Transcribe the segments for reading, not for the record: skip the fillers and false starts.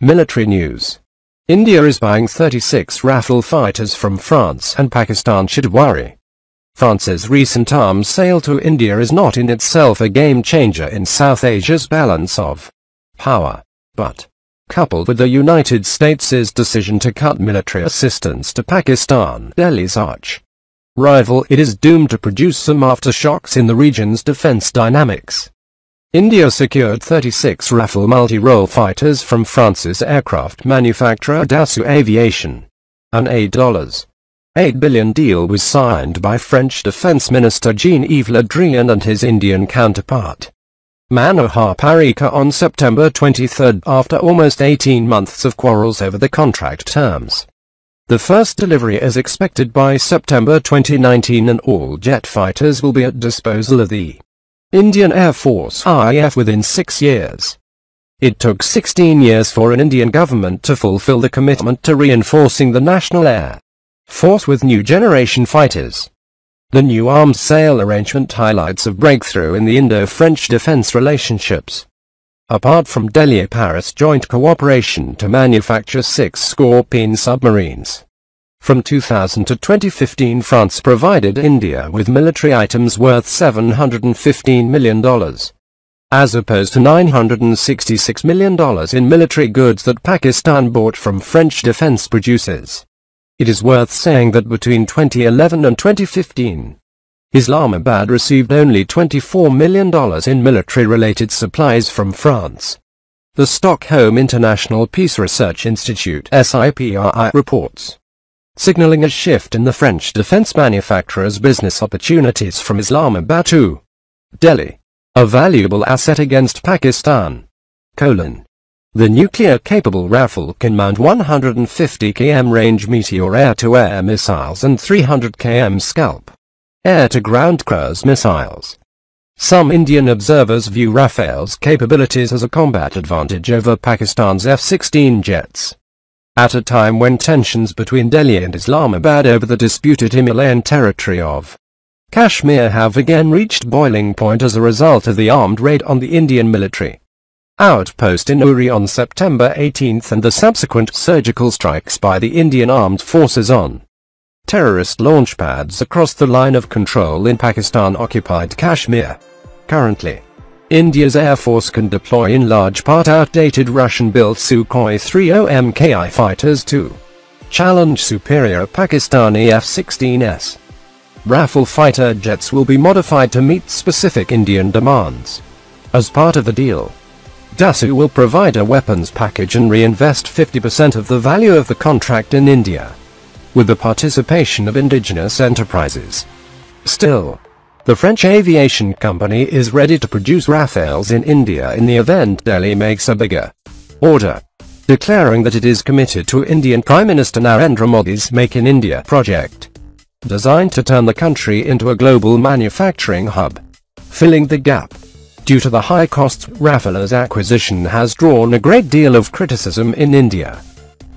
Military news. India is buying 36 Rafale fighters from France and Pakistan should worry. France's recent arms sale to India is not in itself a game-changer in South Asia's balance of power, but, coupled with the United States' decision to cut military assistance to Pakistan, Delhi's arch rival, it is doomed to produce some aftershocks in the region's defense dynamics. India secured 36 Rafale multi-role fighters from France's aircraft manufacturer Dassault Aviation. An $8 billion deal was signed by French Defense Minister Jean-Yves Le Drian and his Indian counterpart, Manohar Parrikar, on September 23 after almost 18 months of quarrels over the contract terms. The first delivery is expected by September 2019 and all jet fighters will be at disposal of the Indian Air Force (IAF) within 6 years. It took 16 years for an Indian government to fulfill the commitment to reinforcing the National Air Force with new generation fighters. The new arms sale arrangement highlights a breakthrough in the Indo-French defense relationships. Apart from Delhi-Paris joint cooperation to manufacture 6 Scorpene submarines. From 2000 to 2015, France provided India with military items worth $715 million, as opposed to $966 million in military goods that Pakistan bought from French defense producers. It is worth saying that between 2011 and 2015, Islamabad received only $24 million in military-related supplies from France. The Stockholm International Peace Research Institute (SIPRI) reports, signaling a shift in the French defense manufacturer's business opportunities from Islamabad to Delhi, a valuable asset against Pakistan. The nuclear-capable Rafale can mount 150 km range Meteor air-to-air missiles and 300 km Scalp air-to-ground cruise missiles. Some Indian observers view Rafale's capabilities as a combat advantage over Pakistan's F-16 jets. At a time when tensions between Delhi and Islamabad over the disputed Himalayan territory of Kashmir have again reached boiling point as a result of the armed raid on the Indian military outpost in Uri on September 18 and the subsequent surgical strikes by the Indian armed forces on terrorist launchpads across the line of control in Pakistan-occupied Kashmir. Currently, India's Air Force can deploy in large part outdated Russian-built Sukhoi 30 Mki fighters to challenge superior Pakistani F-16s. Rafale fighter jets will be modified to meet specific Indian demands. As part of the deal, Dassault will provide a weapons package and reinvest 50% of the value of the contract in India, with the participation of indigenous enterprises. Still, the French aviation company is ready to produce Rafales in India in the event Delhi makes a bigger order, declaring that it is committed to Indian Prime Minister Narendra Modi's Make in India project, designed to turn the country into a global manufacturing hub. Filling the gap. Due to the high costs, Rafale's acquisition has drawn a great deal of criticism in India.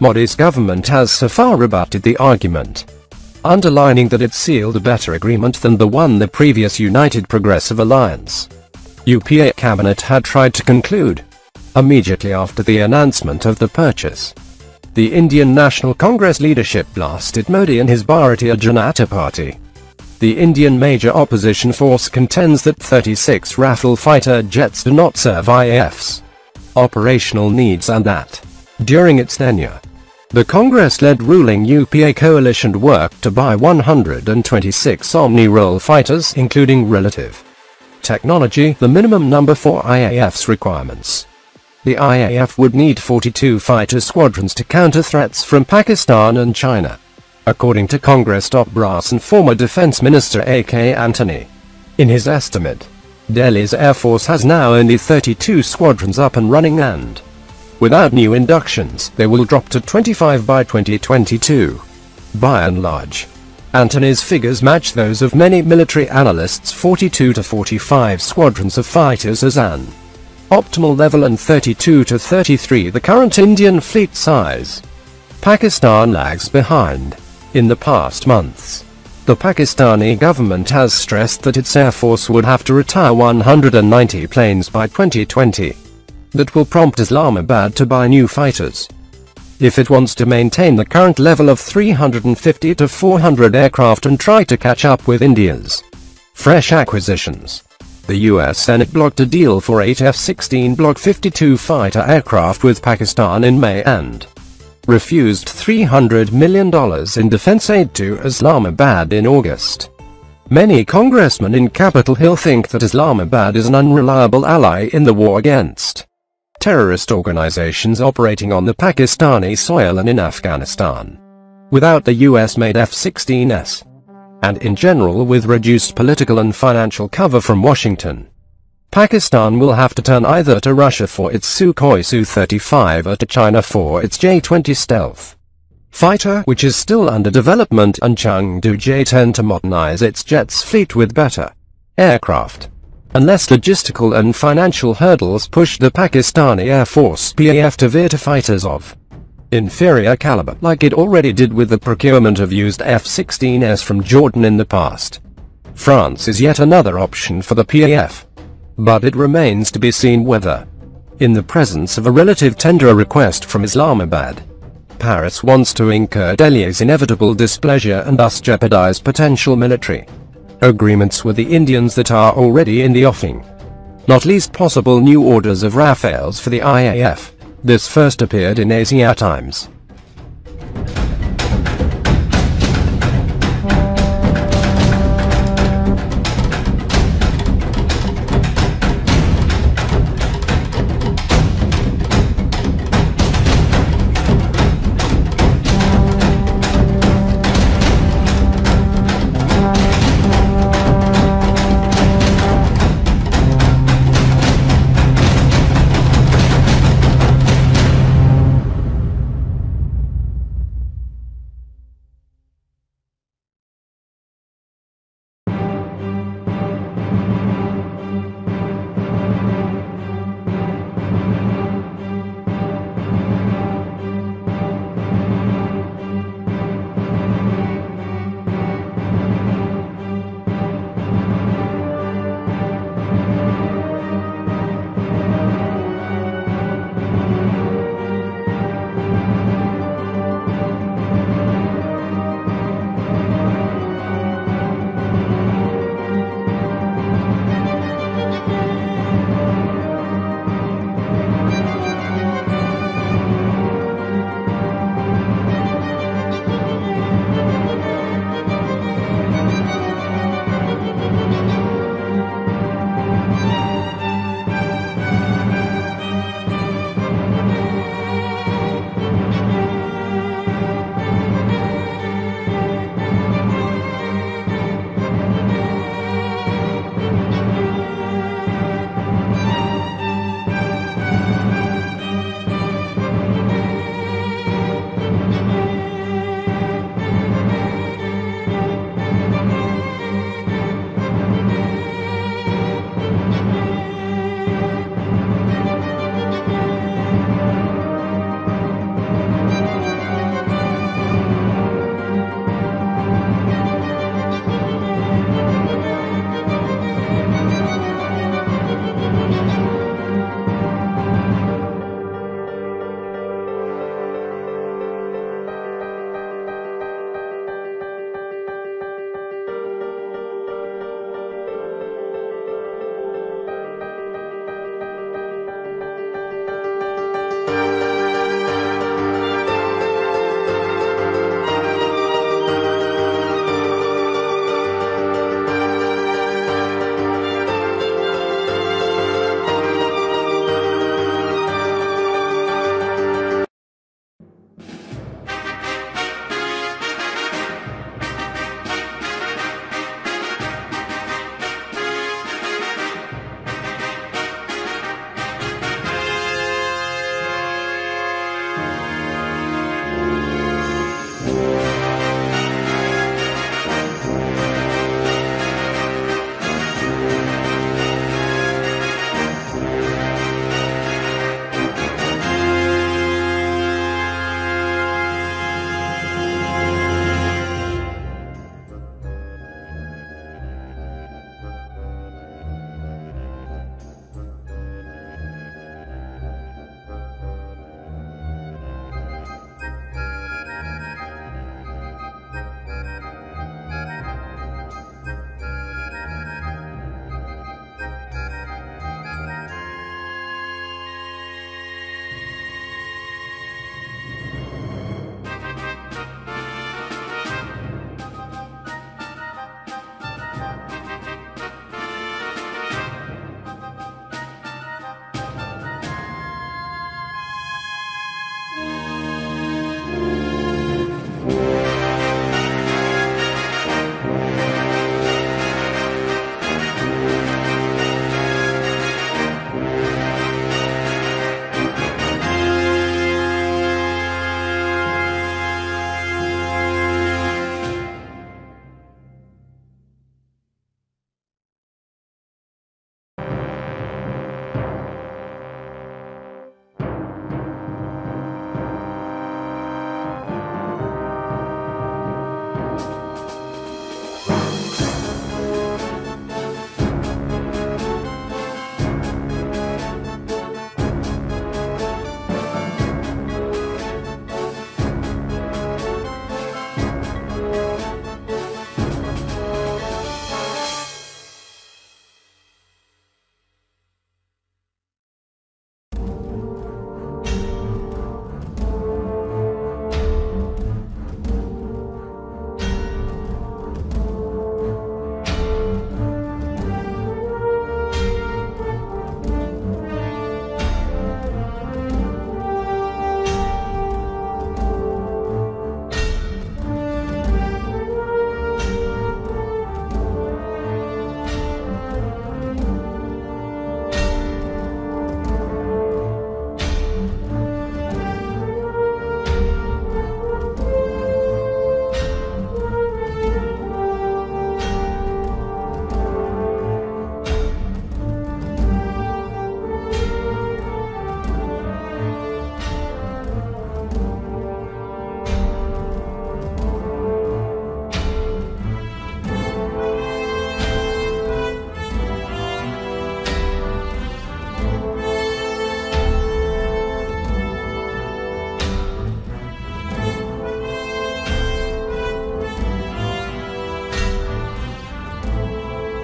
Modi's government has so far rebutted the argument, underlining that it sealed a better agreement than the one the previous United Progressive Alliance (UPA) cabinet had tried to conclude. Immediately after the announcement of the purchase, the Indian National Congress leadership blasted Modi and his Bharatiya Janata Party. The Indian major opposition force contends that 36 Rafale fighter jets do not serve IAF's operational needs and that, during its tenure, the Congress-led ruling UPA coalition worked to buy 126 Omni-role fighters including relative technology, the minimum number for IAF's requirements. The IAF would need 42 fighter squadrons to counter threats from Pakistan and China, according to Congress top brass and former Defense Minister A.K. Antony. In his estimate, Delhi's Air Force has now only 32 squadrons up and running and, without new inductions, they will drop to 25 by 2022. By and large, Antony's figures match those of many military analysts: 42 to 45 squadrons of fighters as an optimal level and 32 to 33 the current Indian fleet size. Pakistan lags behind. In the past months, the Pakistani government has stressed that its Air Force would have to retire 190 planes by 2020. that will prompt Islamabad to buy new fighters. If it wants to maintain the current level of 350 to 400 aircraft and try to catch up with India's fresh acquisitions. The US Senate blocked a deal for 8 F-16 Block 52 fighter aircraft with Pakistan in May and refused $300 million in defense aid to Islamabad in August. Many congressmen in Capitol Hill think that Islamabad is an unreliable ally in the war against terrorist organizations operating on the Pakistani soil and in Afghanistan. Without the US-made F-16s, and in general with reduced political and financial cover from Washington, Pakistan will have to turn either to Russia for its Sukhoi Su-35 or to China for its J-20 stealth fighter, which is still under development, and Chengdu J-10 to modernize its jets fleet with better aircraft. Unless logistical and financial hurdles push the Pakistani Air Force PAF to veer to fighters of inferior caliber, like it already did with the procurement of used F-16s from Jordan in the past. France is yet another option for the PAF. But it remains to be seen whether, in the presence of a relative tender request from Islamabad, Paris wants to incur Delhi's inevitable displeasure and thus jeopardize potential military agreements with the Indians that are already in the offing. Not least possible new orders of Rafales for the IAF. This first appeared in Asia Times.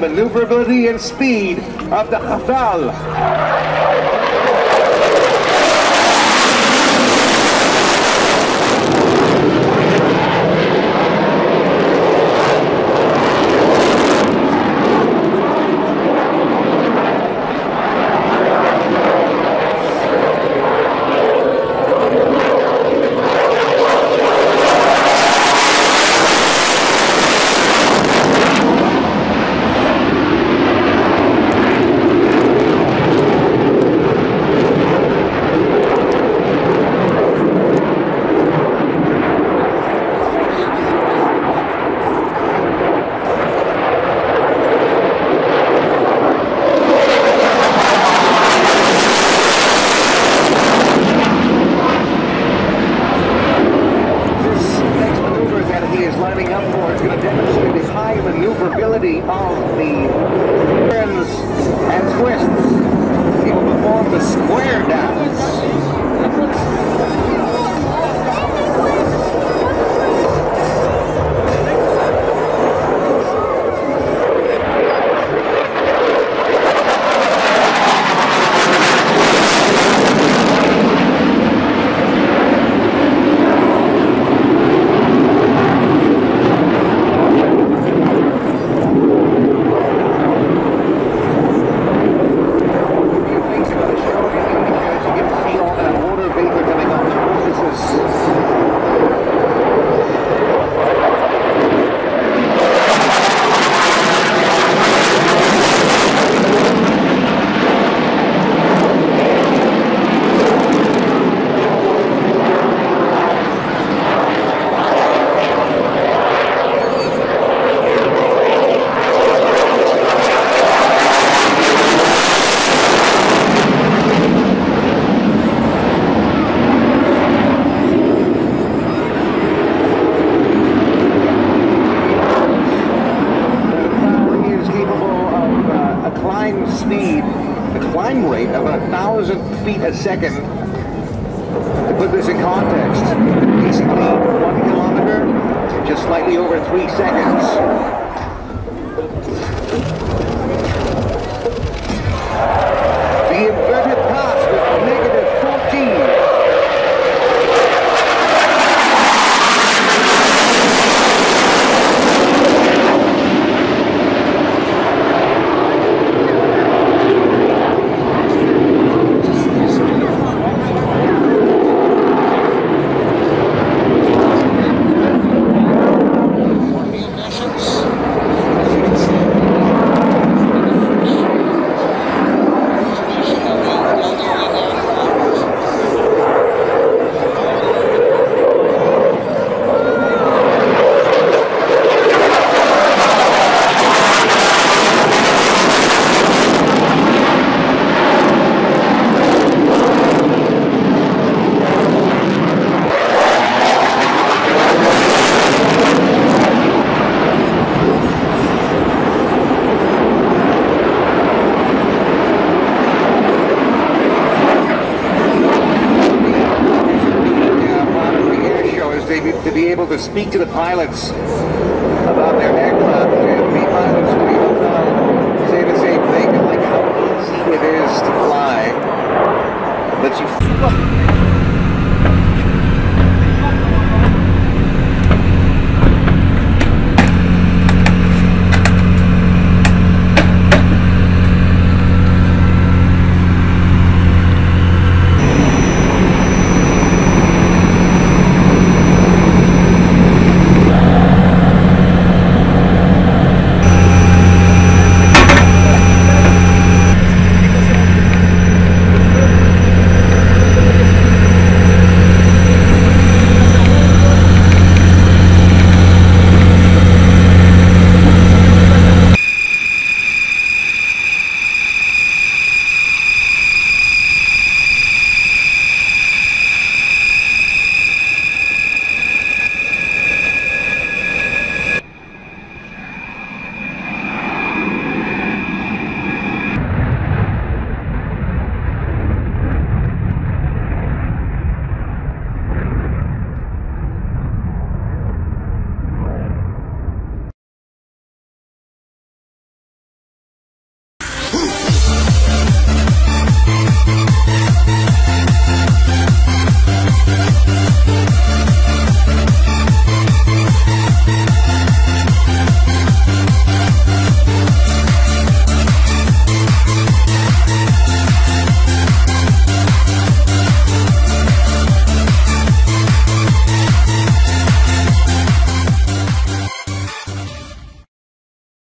maneuverability and speed of the Rafale. Maneuverability of the turns and twists. He will perform the square dance. Climb rate of 1,000 feet a second. To put this in context, basically 1 kilometer in just slightly over 3 seconds. The inverted pass with negative 14. To be able to speak to the pilots